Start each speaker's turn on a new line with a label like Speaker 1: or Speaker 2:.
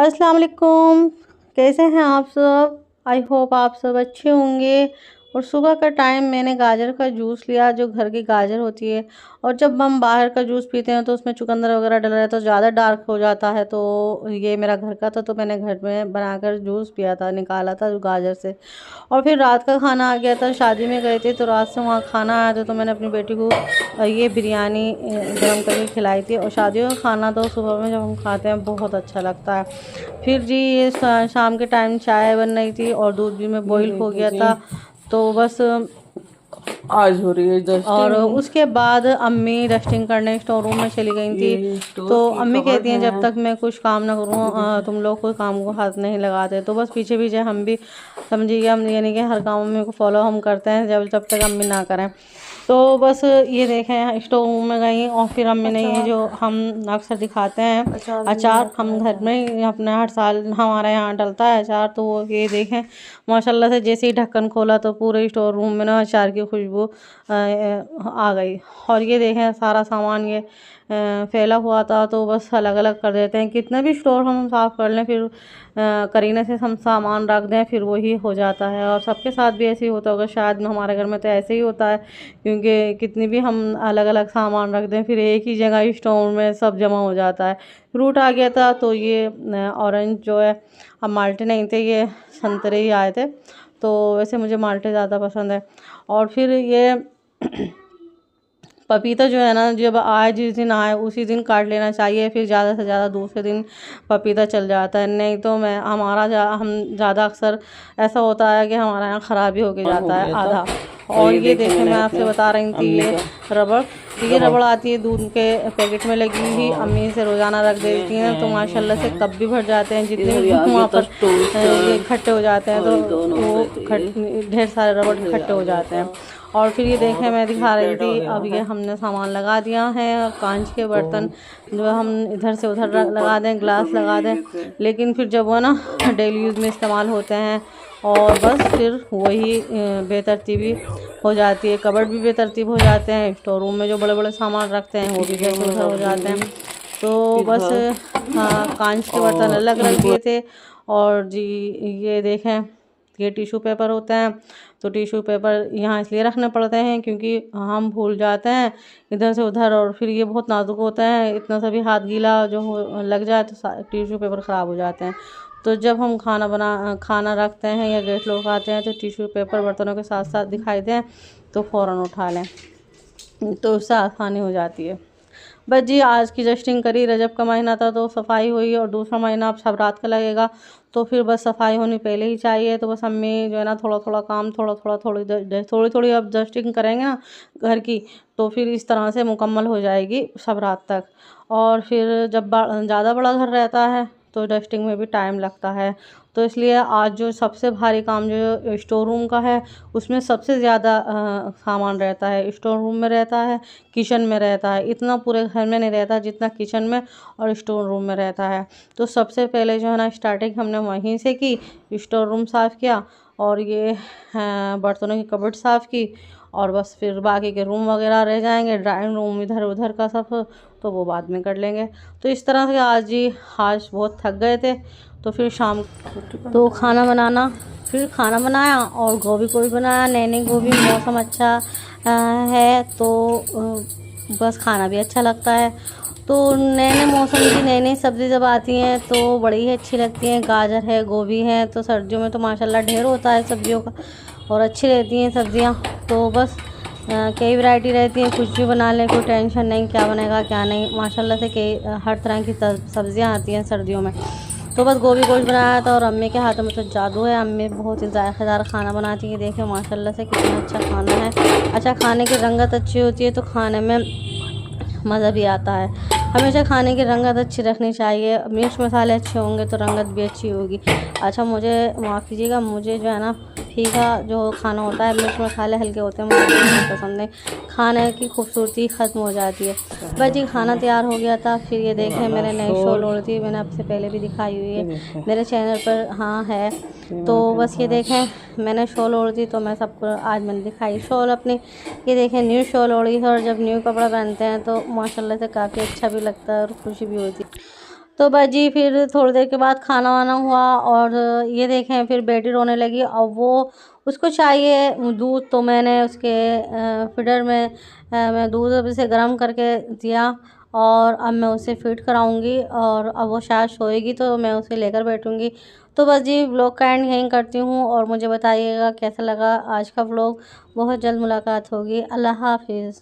Speaker 1: अस्सलाम वालेकुम। कैसे हैं आप सब? आई होप आप सब अच्छे होंगे। और सुबह का टाइम मैंने गाजर का जूस लिया, जो घर की गाजर होती है। और जब हम बाहर का जूस पीते हैं तो उसमें चुकंदर वगैरह डला है तो ज़्यादा डार्क हो जाता है। तो ये मेरा घर का था तो मैंने घर में बनाकर जूस पिया था, निकाला था गाजर से। और फिर रात का खाना आ गया था, शादी में गए थे तो रात से वहाँ खाना आया था, तो मैंने अपनी बेटी को ये बिरयानी गरम करके खिलाई थी। और शादियों का खाना तो सुबह में जब हम खाते हैं बहुत अच्छा लगता है। फिर जी ये शाम के टाइम चाय बन रही थी और दूध भी में बॉईल हो गया था। तो बस
Speaker 2: आज हो रही है
Speaker 1: और
Speaker 2: डस्टिंग।
Speaker 1: उसके बाद अम्मी डस्टिंग करने स्टोर रूम में चली गई थी।
Speaker 2: ये स्टोर
Speaker 1: तो
Speaker 2: की
Speaker 1: अम्मी कहती
Speaker 2: कबर्ड
Speaker 1: हैं जब
Speaker 2: है।
Speaker 1: तक मैं कुछ काम ना करूँ तुम लोग कोई काम को हाथ नहीं लगाते। तो बस पीछे पीछे हम भी समझिए, हम यानी कि हर काम अम्मी को फॉलो हम करते हैं जब जब तक अम्मी ना करें। तो बस ये देखें स्टोर रूम में गई और फिर अम्मी ने ये जो हम अक्सर दिखाते हैं अचार, हम घर में ही अपने हर साल हमारे यहाँ डलता है अचार। तो वो ये देखें माशाल्लाह से जैसे ही ढक्कन खोला तो पूरे स्टोर रूम में ना अचार की खुशबू आ गई। और ये देखें सारा सामान ये फैला हुआ था। तो बस अलग अलग कर देते हैं, कितना भी स्टोर हम साफ़ कर लें फिर करीने से हम सामान रख दें फिर वही हो जाता है। और सबके साथ भी ऐसे ही होता होगा शायद, हमारे घर में तो ऐसे ही होता है, क्योंकि कितनी भी हम अलग अलग सामान रख दें फिर एक ही जगह स्टोर में सब जमा हो जाता है। फ्रूट आ गया था तो ये ऑरेंज जो है, अब माल्टे नहीं थे, ये संतरे ही आए थे। तो वैसे मुझे माल्टे ज़्यादा पसंद है। और फिर ये पपीता जो है ना, जब आए जिस दिन आए उसी दिन काट लेना चाहिए, फिर ज़्यादा से ज़्यादा दूसरे दिन पपीता चल जाता है। नहीं तो मैं हम ज़्यादा अक्सर ऐसा होता है कि हमारे यहाँ ख़राब ही होके
Speaker 2: हो
Speaker 1: जाता है
Speaker 2: गया था।
Speaker 1: आधा।
Speaker 2: और
Speaker 1: और
Speaker 2: ये
Speaker 1: ये
Speaker 2: देखें
Speaker 1: देखें
Speaker 2: मैंने
Speaker 1: मैं आपसे
Speaker 2: अपने
Speaker 1: बता रही थी
Speaker 2: अम्मी
Speaker 1: ये
Speaker 2: का
Speaker 1: रबड़, तो ये
Speaker 2: रबड़
Speaker 1: रबड़ आती है दूध के पैकेट में लगी हुई,
Speaker 2: और
Speaker 1: अम्मी से रोज़ाना रख
Speaker 2: ये
Speaker 1: देती हैं तो
Speaker 2: ये
Speaker 1: माशाल्लाह से
Speaker 2: है।
Speaker 1: कप भी भर जाते हैं, जितने
Speaker 2: इधर
Speaker 1: भी
Speaker 2: ये आ गया
Speaker 1: वहाँ
Speaker 2: था
Speaker 1: पर ये
Speaker 2: टोस्टर
Speaker 1: इकट्ठे हो जाते हैं।
Speaker 2: और
Speaker 1: तो
Speaker 2: ये दोनों हो
Speaker 1: वो
Speaker 2: गए थे ये।
Speaker 1: ढेर सारे रबड़
Speaker 2: इधर ये
Speaker 1: इकट्ठे
Speaker 2: आ
Speaker 1: हो
Speaker 2: गया
Speaker 1: जाते
Speaker 2: था
Speaker 1: हैं। और फिर ये देखें
Speaker 2: और
Speaker 1: मैं
Speaker 2: ये
Speaker 1: दिखा रही
Speaker 2: पेड़ हो
Speaker 1: थी,
Speaker 2: गया
Speaker 1: अब ये
Speaker 2: है।
Speaker 1: हमने सामान लगा दिया है। और कांच के
Speaker 2: तो
Speaker 1: बर्तन जो हम इधर से उधर
Speaker 2: जो ऊपर
Speaker 1: लगा दें,
Speaker 2: ऊपर
Speaker 1: ग्लास
Speaker 2: में
Speaker 1: लगा
Speaker 2: ये
Speaker 1: दें,
Speaker 2: गए थे
Speaker 1: लेकिन फिर जब वो ना डेली यूज़ में इस्तेमाल होते हैं और बस फिर वही बेतरतीबी हो जाती है। कबर्ड भी बेतरतीब हो जाते हैं, स्टोर रूम में जो बड़े बड़े सामान रखते हैं वो भी
Speaker 2: इसलिए
Speaker 1: इधर से
Speaker 2: मैं
Speaker 1: उधर
Speaker 2: रख
Speaker 1: हो जाते हैं।
Speaker 2: दूंगी
Speaker 1: तो बस
Speaker 2: इधर
Speaker 1: हाँ, कांच के बर्तन
Speaker 2: और
Speaker 1: अलग रख
Speaker 2: इनको
Speaker 1: दिए थे। और जी ये देखें ये टिश्यू पेपर होते हैं, तो टिश्यू पेपर यहाँ इसलिए रखने पड़ते हैं क्योंकि हम भूल जाते हैं इधर से उधर, और फिर ये बहुत नाजुक होता है, इतना सा भी हाथ गीला जो लग जाए तो टिश्यू पेपर ख़राब हो जाते हैं। तो जब हम खाना रखते हैं या गेस्ट लोग आते हैं तो टिश्यू पेपर बर्तनों के साथ साथ दिखाई दें तो फ़ौरन उठा लें, तो उससे आसानी हो जाती है। बस जी आज की जस्टिंग करी, रजब का महीना था तो सफाई हुई, और दूसरा महीना अब सब रात का लगेगा तो फिर बस सफाई होनी पहले ही चाहिए। तो बस अम्मी जो है ना थोड़ा थोड़ा काम थोड़ी थोड़ी अब जस्टिंग करेंगे ना घर की, तो फिर इस तरह से मुकम्मल हो जाएगी सब रात तक। और फिर जब ज़्यादा बड़ा घर रहता है तो डस्टिंग में भी टाइम लगता है। तो इसलिए आज जो सबसे भारी काम जो स्टोर रूम का है उसमें सबसे ज़्यादा सामान रहता है, स्टोर रूम में रहता है, किचन में रहता है। इतना पूरे घर में नहीं रहता जितना किचन में और स्टोर रूम में रहता है। तो सबसे पहले जो है ना स्टार्टिंग हमने वहीं से की, स्टोर रूम साफ़ किया और ये बर्तनों की कबर्ड साफ़ की, और बस फिर बाकी के रूम वगैरह रह जाएंगे, ड्राइंग रूम इधर उधर का सब तो वो बाद में कर लेंगे। तो इस तरह से आज बहुत थक गए थे। तो फिर शाम तो खाना बनाया और गोभी को भी बनाया, नई नई गोभी, मौसम अच्छा है तो बस खाना भी अच्छा लगता है। तो नए नए मौसम की नई नई सब्ज़ी जब आती हैं तो बड़ी ही अच्छी लगती हैं। गाजर है, गोभी है, तो सर्दियों में तो माशाल्लाह ढेर होता है सब्जियों का और अच्छी रहती हैं सब्ज़ियाँ। तो बस कई वैरायटी रहती हैं, कुछ भी बना लें, कोई टेंशन नहीं क्या बनेगा क्या नहीं, माशाल्लाह से कई हर तरह की सब्ज़ियाँ आती हैं सर्दियों में। तो बस गोभी गोश्त बनाया था और अम्मी के हाथों में तो जादू है, अम्मी बहुत ही जायकेदार खाना बनाती है। देखिए माशाल्लाह से कितना अच्छा खाना है। अच्छा खाने की रंगत अच्छी होती है तो खाने में मज़ा भी आता है। हमेशा खाने की रंगत अच्छी रखनी चाहिए, मिर्च मसाले अच्छे होंगे तो रंगत भी अच्छी होगी। अच्छा मुझे माफ़ कीजिएगा, मुझे जो है ना फीका जो खाना होता है, मिर्च मसाले हल्के होते हैं, मुझे नहीं पसंद नहीं, खाने की खूबसूरती ख़त्म हो जाती है। बस जी खाना तैयार हो गया था। फिर ये देखें मैंने नई शॉल ओढ़ी थी, मैंने आपसे पहले भी दिखाई हुई है मेरे चैनल पर, हाँ है। तो बस ये देखें मैंने शॉल ओढ़ी थी तो मैं सबको आज मैंने दिखाई शॉल अपनी। ये देखें न्यू शॉल ओढ़ी है, और जब न्यू कपड़ा पहनते हैं तो माशाल्लाह से काफ़ी अच्छा भी लगता है और खुशी भी होती है। तो बस जी फिर थोड़ी देर के बाद खाना वाना हुआ और ये देखें फिर बेटी रोने लगी और वो उसको चाहिए दूध। तो मैंने उसके फीडर में मैं दूध अभी से गर्म करके दिया और अब मैं उसे फीड कराऊंगी और अब वो शायद सोएगी तो मैं उसे लेकर बैठूंगी। तो बस जी व्लॉग का एंड यहीं करती हूँ और मुझे बताइएगा कैसा लगा आज का व्लॉग। बहुत जल्द मुलाकात होगी। अल्लाह हाफिज़।